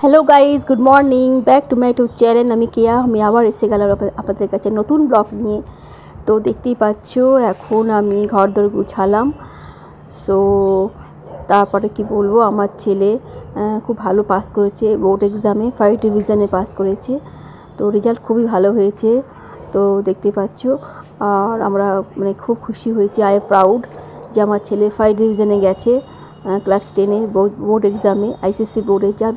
Hello guys, good morning, back to my YouTube channel. আমি কেয়া। আমি আবার এসে গেলাম আপনাদের কাছে নতুন ব্লগ নিয়ে। তো দেখতেই পাচ্ছ এখন আমি ঘরদোর গুছালাম। সো তারপরে কি বলবো, আমার ছেলে খুব ভালো পাস করেছে বোর্ড এক্সামে, 5 ডিভিশনে পাস করেছে। তো রেজাল্ট খুবই ভালো হয়েছে, তো দেখতে পাচ্ছ। আর আমরা খুব খুশি হয়েছি, আই এম প্রাউড যে আমার ছেলে 5 ডিভিশনে গেছে ক্লাস 10-এর বোর্ড এক্সামে, আইসিএসসি বোর্ডে। যার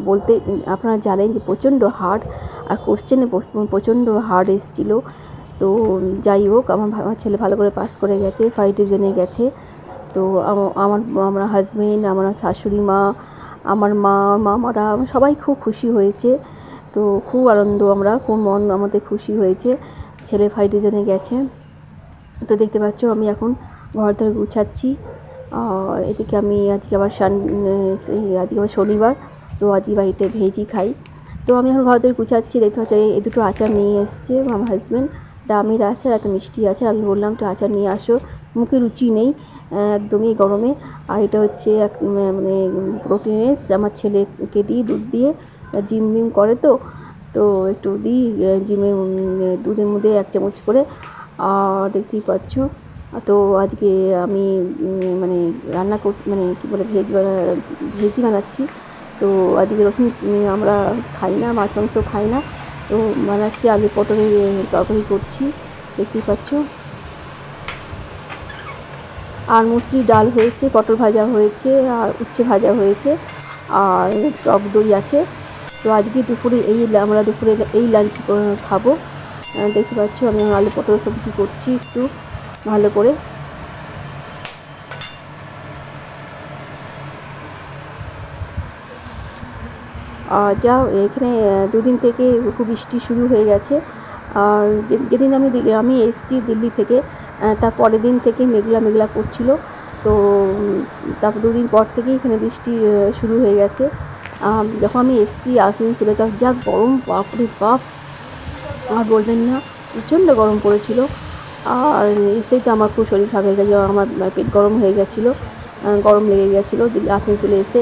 বলতে আপনারা জানেন যে প্রচণ্ড হার্ড, আর কোশ্চেনে প্রচণ্ড হার্ড এসেছিলো। তো যাই হোক, আমার ছেলে ভালো করে পাস করে গেছে, 5 ডিভিশনে গেছে। তো আমার হাজবেন্ড, আমার শাশুড়ি মা, আমার মামারা সবাই খুব খুশি হয়েছে। তো খুব আনন্দ, খুব মন আমাদের খুশি হয়েছে, ছেলে 5 ডিভিশনে গেছে। তো দেখতে পাচ্ছ আমি এখন ঘর ধরে গুছাচ্ছি। আর এদিকে আমি আজকে আবার শনিবার, তো আজকে বাড়িতে ভেজই খাই। তো আমি এখন ঘর ধরে গুছাচ্ছি। দেখতে পাচ্ছি এই দুটো আচার নিয়ে এসছে আমার হাজব্যান্ড, একটা আমের আচার, একটা মিষ্টি আচার। আমি বললাম তো আচার নিয়ে আসো, মুখে রুচি নেই একদমই গরমে। আর এটা হচ্ছে প্রোটিনেস, আমার ছেলেকে দিই দুধ দিয়ে, জিম করে। তো একটু দিই জিমে, দুধের মধ্যে 1 চামচ করে। আর দেখতেই পাচ্ছ, তো আজকে আমি রান্না কী বলে ভেজি বানাচ্ছি। তো আজকে রসুন আমরা খাই না, মাছ মাংস খাই না। তো বানাচ্ছি আলু পটলের তরকারি করছি, দেখতেই পাচ্ছ। আর মুসুরি ডাল হয়েছে, পটল ভাজা হয়েছে, আর উচ্ছে ভাজা হয়েছে, আর টক দই আছে। তো আজকে আমরা দুপুরে এই লাঞ্চ খাবো। দেখতে পাচ্ছ আমি আলু পটল সবজি করছি একটু ভালো করে। যা এখানে 2 দিন থেকে খুব বৃষ্টি শুরু হয়ে গেছে। আর যেদিন আমি এসেছি দিল্লি থেকে, তার পরের দিন থেকে মেঘলা করছিল। তো তারপর 2 দিন পর থেকেই এখানে বৃষ্টি শুরু হয়ে গেছে। যখন আমি এসেছি আসানসোলে, তখন যা গরম, বাপরে বাপ, আর বলবেন না, প্রচণ্ড গরম পড়েছিল। আর এসেই তো আমার খুব শরীর খারাপ হয়ে গেছিলো, আমার পেট গরম হয়ে গেছিলো, গরম লেগে গেছিলো আসানসোলে এসে।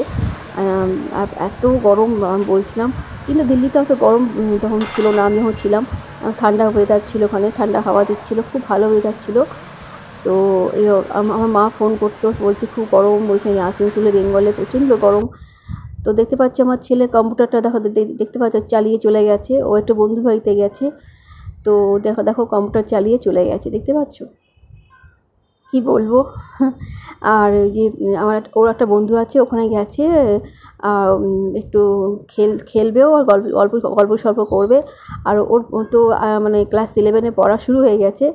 এত গরম আমি বলছিলাম, কিন্তু দিল্লিতে অত গরম তখন ছিল না। আমি যখন ছিলাম, ঠান্ডা ওয়েদার ছিল, ওখানে ঠান্ডা হাওয়া দিচ্ছিলো, খুব ভালো ওয়েদার ছিল। তো আমার মা ফোন করতো, বলছে খুব গরম ওইখানে আসানসোলে, বেঙ্গলে প্রচণ্ড গরম। তো দেখতে পাচ্ছি আমার ছেলে কম্পিউটারটা দেখতে পাচ্ছ চালিয়ে চলে গেছে, ও একটা বন্ধু বাড়িতে গেছে। তো দেখো কম্পিউটার চালিয়ে চলে গেছে, দেখতে পাচ্ছ, কি বলবো। আর যে ওর একটা বন্ধু আছে, ওখানে গেছে, একটু খেলবেও, আর গল্প সল্প করবে। আর ওর তো ক্লাস 11-এ পড়া শুরু হয়ে গেছে,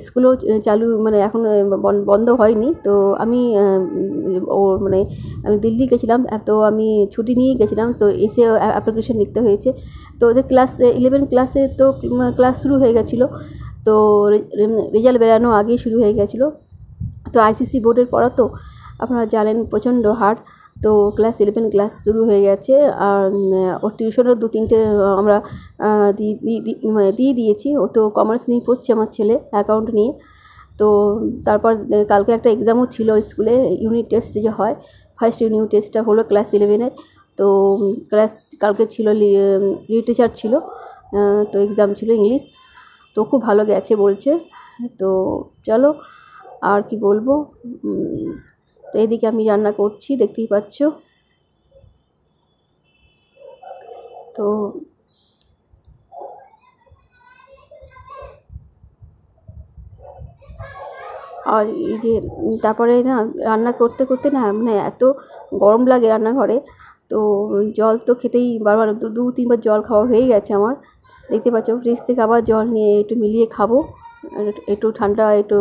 স্কুলও চালু, এখন বন্ধ হয়নি। তো আমি আমি দিল্লি গেছিলাম, তো আমি ছুটি নিয়ে গেছিলাম। তো এসে অ্যাপ্লিকেশন লিখতে হয়েছে। তো ওদের ক্লাস 11 ক্লাসে তো ক্লাস শুরু হয়ে গেছিলো। তো রেজাল্ট বেরানো আগেই শুরু হয়ে গেছিলো। তো আইসিএসসি বোর্ডের পড়া তো আপনারা জানেন প্রচণ্ড হার্ড। তো ক্লাস 11 ক্লাস শুরু হয়ে গেছে। আর ওর টিউশনও 2-3টে আমরা দিয়ে দিয়েছি। ও তো কমার্স নিয়ে পড়ছে আমার ছেলে, অ্যাকাউন্ট নিয়ে। তো তারপর কালকে একটা এক্সামও ছিল স্কুলে, ইউনিট টেস্ট যে হয়, ফার্স্ট ইউনিট টেস্টটা হলো ক্লাস 11-এর। তো কালকে ছিল লিটারেচার ছিল, তো এক্সাম ছিল ইংলিশ। তো খুব ভালো গেছে বলছে। তো চলো, আর কি বলবো। তো এদিকে আমি রান্না করছি, দেখতেই পাচ্ছ। তো আর এই যে তারপরে না, রান্না করতে করতে না এত গরম লাগে রান্নাঘরে। তো জল তো খেতেই বারবার 2-3 বার জল খাওয়া হয়ে গেছে আমার। দেখতে পাচ্ছ ফ্রিজ থেকে আবার জল নিয়ে একটু মিলিয়ে খাবো, একটু ঠান্ডা, একটু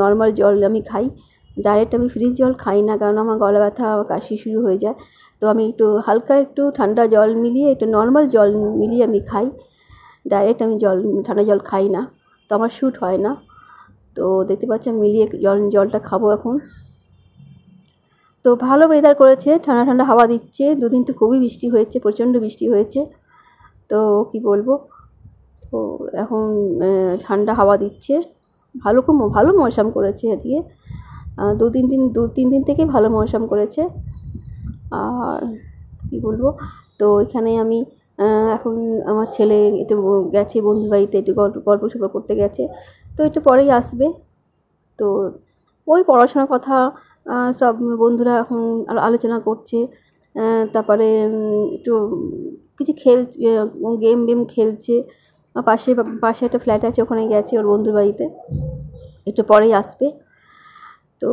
নর্মাল জল আমি খাই। ডাইরেক্ট আমি ফ্রিজ জল খাই না, কারণ আমার গলা ব্যথা, কাশি শুরু হয়ে যায়। তো আমি একটু হালকা একটু ঠান্ডা জল মিলিয়ে, একটু নর্মাল জল মিলিয়ে আমি খাই। ডাইরেক্ট আমি ঠান্ডা জল খাই না, তো আমার শ্যুট হয় না। তো দেখতে পাচ্ছি আমি মিলিয়ে জলটা খাবো এখন। তো ভালো ওয়েদার করেছে, ঠান্ডা ঠান্ডা হাওয়া দিচ্ছে। 2 দিন তো খুবই বৃষ্টি হয়েছে, প্রচণ্ড বৃষ্টি হয়েছে। তো কি বলবো, তো এখন ঠান্ডা হাওয়া দিচ্ছে, খুব ভালো মৌসুম করেছে আজকে। 2-3 দিন থেকেই ভালো মৌসুম করেছে। আর কী বলবো। তো এখানে আমি এখন আমার ছেলে একটু গেছে বন্ধুর বাড়িতে, একটু গল্প সল্প করতে গেছে, তো একটু পরেই আসবে। তো ওই পড়াশোনার কথা সব বন্ধুরা এখন আলোচনা করছে। তারপরে একটু কিছু গেম খেলছে। পাশে একটা ফ্ল্যাট আছে, ওখানে গেছে ওর বন্ধুর বাড়িতে, একটু পরেই আসবে। তো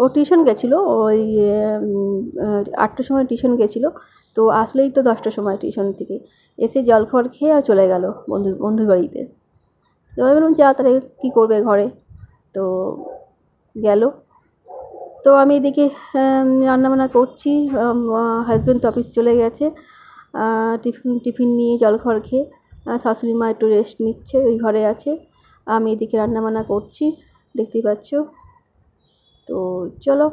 ও টিউশন গেছিলো, ওই 8টার সময় টিউশন গেছিলো, তো আসলেই তো 10টার সময় টিউশন থেকে এসে জলখাবার খেয়ে আর চলে গেল বন্ধুর বাড়িতে। তো আমি বললাম যা তাহলে কী করবে ঘরে, তো গেল। তো আমি এদিকে রান্নাবান্না করছি, হাজব্যান্ড তো অফিস চলে গেছে, টিফিন নিয়ে জলখাবার খেয়ে শাশুড়ি মা একটু রেস্ট নিচ্ছে, ওই ঘরে আছে। আমি এদিকে রান্নাবান্না করছি, দেখতেই পাচ্ছ। তো চলো,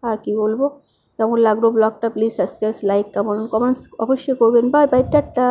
আর কি বলবো, কেমন লাগলো ব্লগটা প্লিজ সাবস্ক্রাইব, লাইক, কমেন্টস অবশ্যই করবেন। Bye bye, tata.